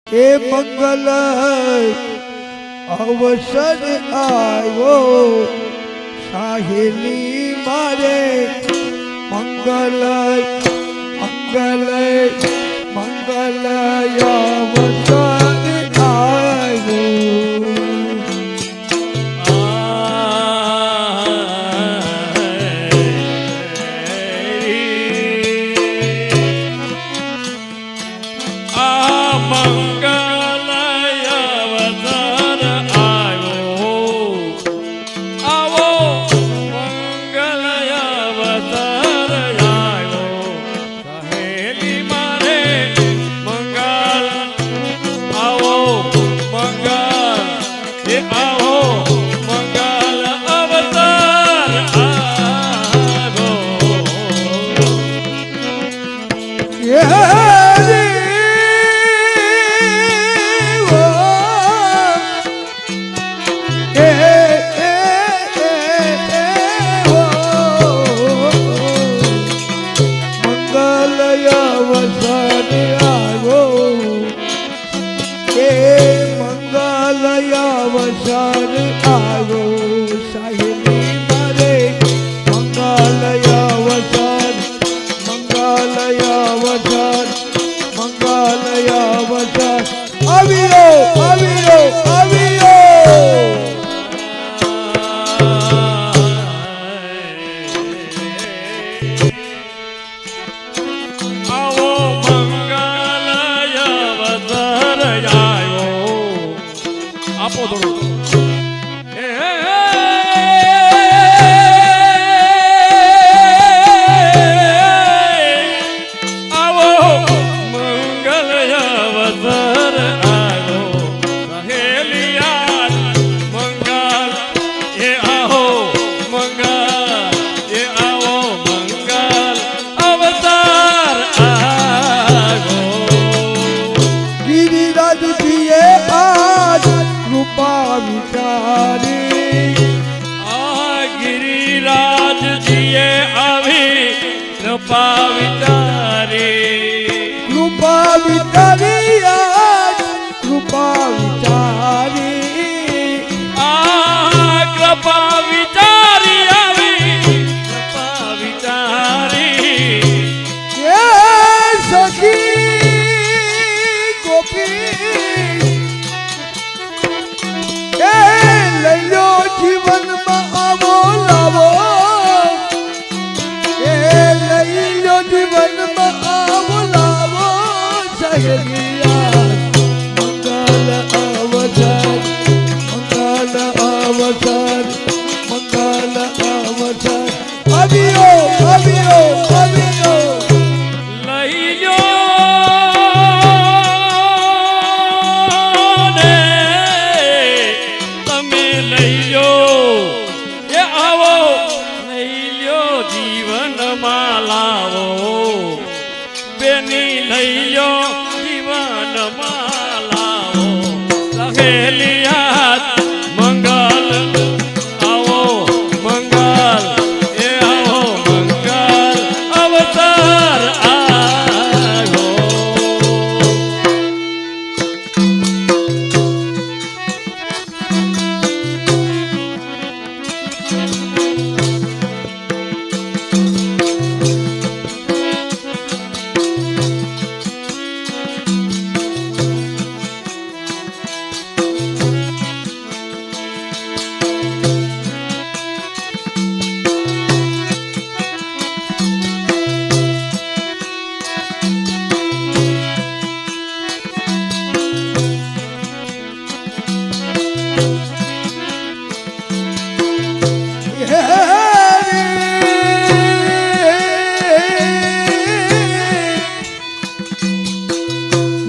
એ મંગલ અવસર આવ્યો સાહેલી મારે મંગલ મંગલ મંગલ અવસર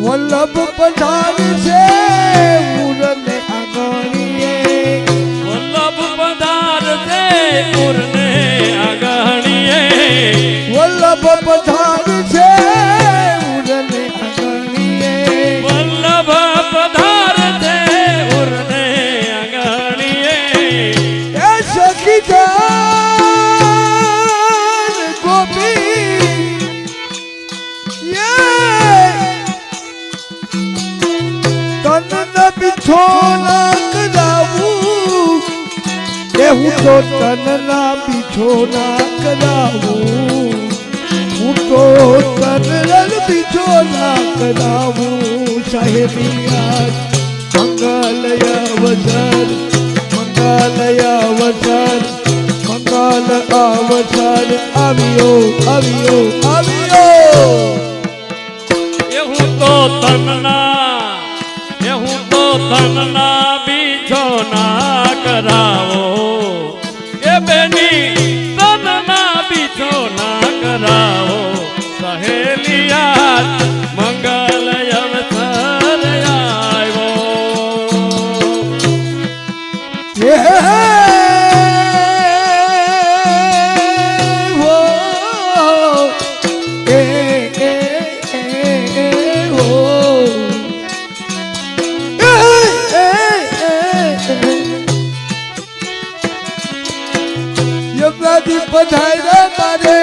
વલ્લભ પધાર છે ઉરને આંગણીએ વલ્લભ પધાર છે ઉરને આંગણીએ વલ્લભ પધાર છે ઉરને આંગણીએ વલ્લભ પધાર છે ઉરને આંગણીએ એ સખી જાન ગોપી પીછો ના કરાવું એ હું તો તનના પીછો ના કરાવું હું તો તનના પીછો ના કરાવું સાહેબિયા મંગલય અવસર મંગલય અવસર મંગલ અવસર આવ્યો આવ્યો આવ્યો એ હું તો તનના બીજો ના કરાવો એ બેની તનના બીજો ના કરાવો સહેલિયા મંગલ અવસર પધાર્યા મારે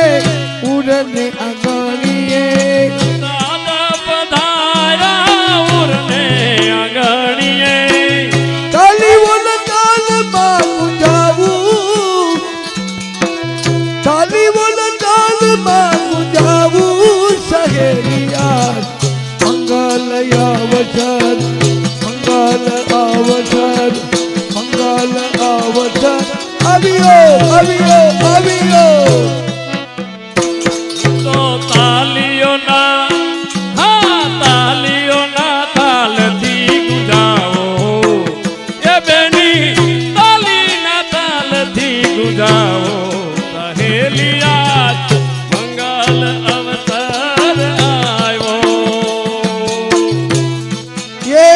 ઉરને આંગણીએ દાદા પધાર્યા ઉરને આંગણીએ તાલી બોલ તાલમાં ગુંજાવું તાલી બોલ તાલમાં ગુંજાવું સહેલિયા મંગલય અવસર મંગલ અવસર મંગલ અવસર આવ્યો આવ્યો આવ્યો તો તાલીઓના તાલથી ગુજાવો એ બેની તાલીના તાલથી ગુજાવો સહેલિયા મંગલ અવસર આવ્યો ये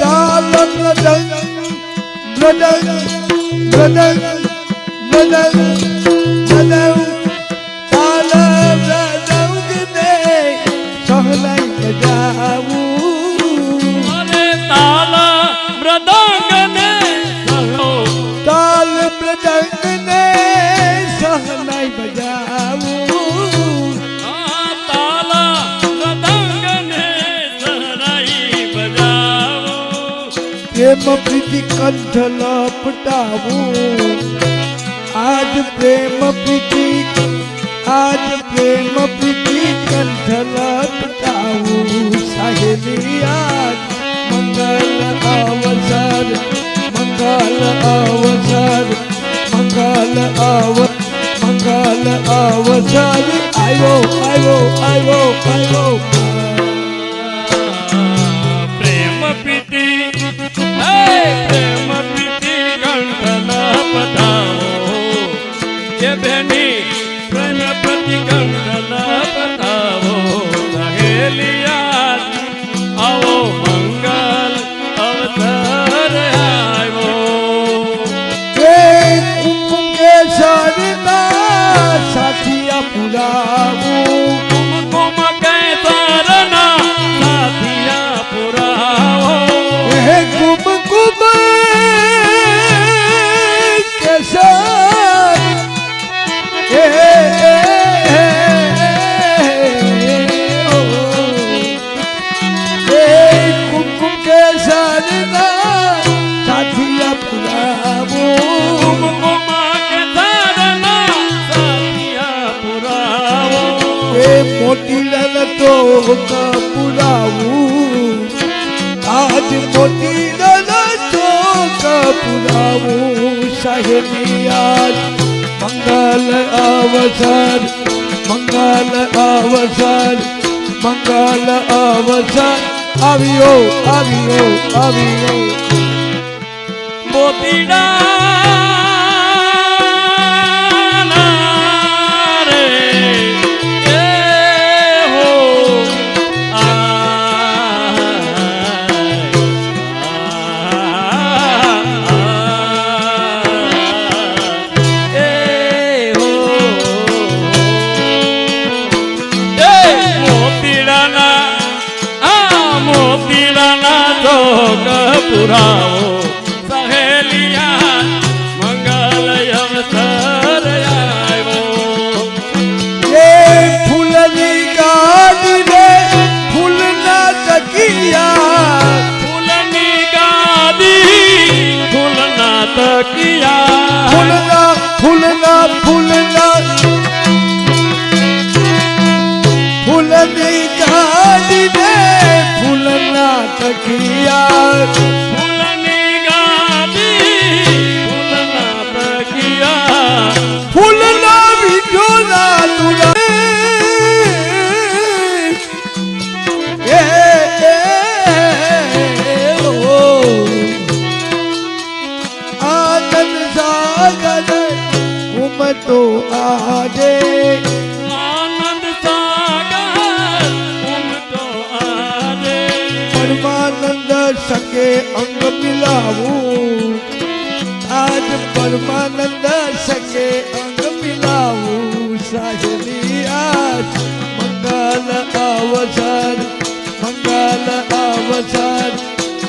ताल मृदंग मृदंग मृदंग मृदंग मृदंग ताल मृदंग ने सहलाई बजाऊं અને તાલ મૃદંગ ને સહો ताल मृदंग ने सहलाई बजाऊं તાલ મૃદંગ ને સહરાઈ બજાવો प्रेम प्रीति कंठ लपटाऊं आज प्रेम प्रीति कंठ लपटाऊं साहेबिया मंगल अवसर मंगल अवसर मंगल अवसर आयो आयो आयो आयो પ્રેમ પ્રીતિ કંઠ પધાવો એ બેની પ્રેમ પ્રીતિ કંઠ પધાવો સહેલિયા આવો મંગલ અવસર આવ્યો कुमकुम के सरना साथिया पुराऊं કુમકુમ કેસરના સાથિયા પુરાવો हे कुमकुम के सर कुमकुम के सरना साथिया पुराऊं કુમકુમ કેસરના સાથિયા પુરાવો એ મોટી લલતો કપુરાવું આજ મોટી લલતો કપુરાવું સાહેબિયા મંગલ અવસર મંગલ અવસર મંગલ અવસર આવ્યો આવ્યો આવ્યો મોતીડા રે એ હો એ હો મોતીડાના જોગ પુરાવો સહેલિયા મંગલ અવસર આવ્યો એ ફૂલની ગાડી રે ફૂલના તકિયા ફૂલની ગાદી તકિયા ફૂલની ગાદી ફૂલના તકિયા ફૂલના બીજોના તુલા આનંદ સાગર ઉમટો આજે આનંદ સાગર ઉમટો આજે પરમાનંદ સકે અંગ મિલાવું આજ પરમાનંદ સકે અંગ મિલાવું સાહેલી આજ મંગલ અવસર મંગલ અવસર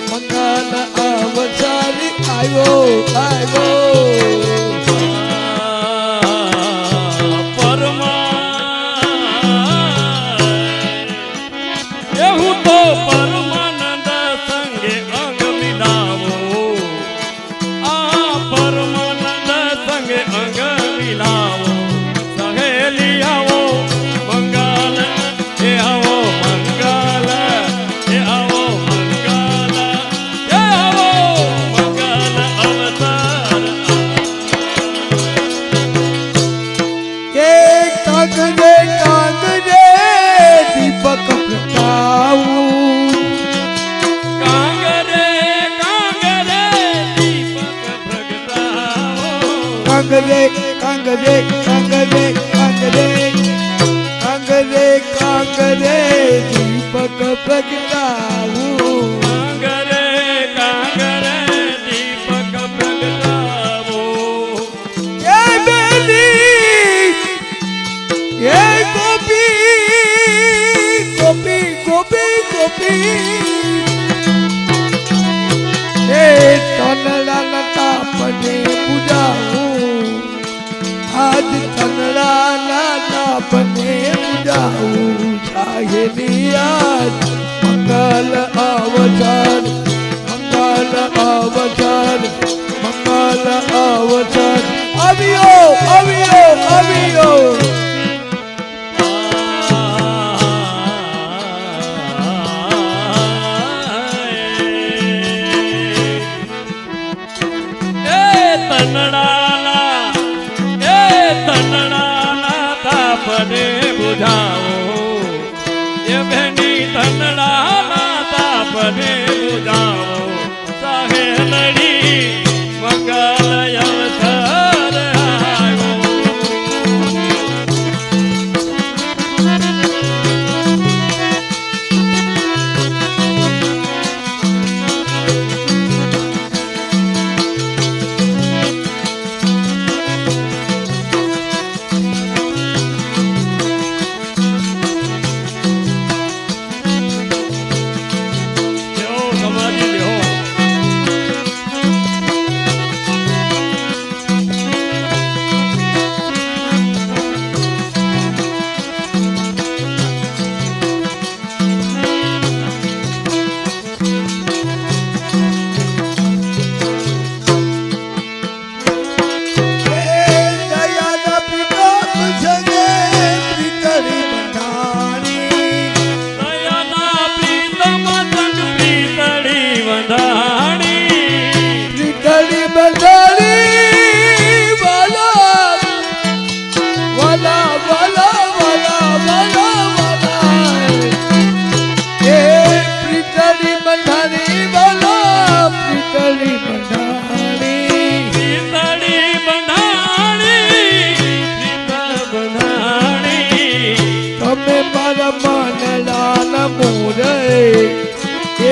મંગલ અવસર આવ્યો એવું તો પરમાનંદ સંગે અંગ મિલાવો આ પરમાનંદ સંગે અંગ મિલાવો સહેલી આવો મંગલ એ આવો મંગલ એ આવો મંગલ એ આવો મંગલ અવસર કે કાગડે કાગડે દીપક પ્રગટાવું કાંગરે કાંગરે દીપક પ્રગટાવો કાંગરે કાંગરે કાંગરે કાંગરે કાંગરે કાંગરે દીપક પ્રગટાવું કાંગરે કાંગરે દીપક પ્રગટાવો એ બેલી એ ગોપી ગોપી ગોપી ગોપી એ તનડા તાપને પૂજાવું આજ તનડા તાપને પૂજાવું સાહેલી આજ મંગલ અવસર મંગલ અવસર મંગલ અવસર આવ્યો આવ્યો આવ્યો તનડાના તાપને બુઝાવો એ બેની તનડાના તાપને બુઝાવો સહેલડી મંગલ અવસર આવ્યો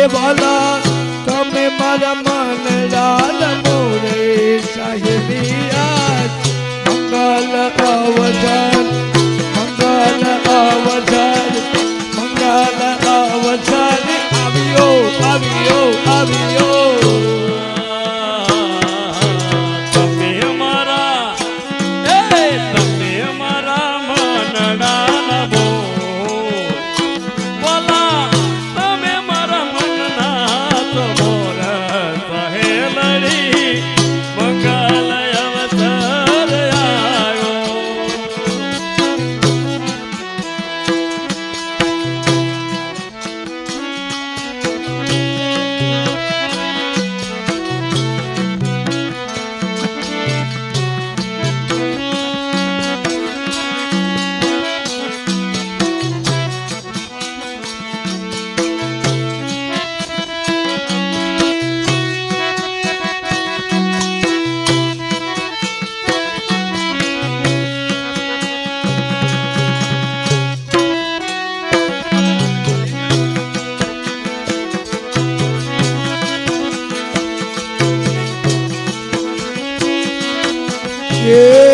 વાલા તમે મારા મનડા મોરે સાહેબી આજ મંગલ અવસર મંગલ અવસર મંગલ અવસર આવ્યો આવ્યો આવ્યો તમે અમારા મનડા નમો વાલા તમે મારા મનના તમોર સહેલડી મંગલ અવસર આવ્યો કે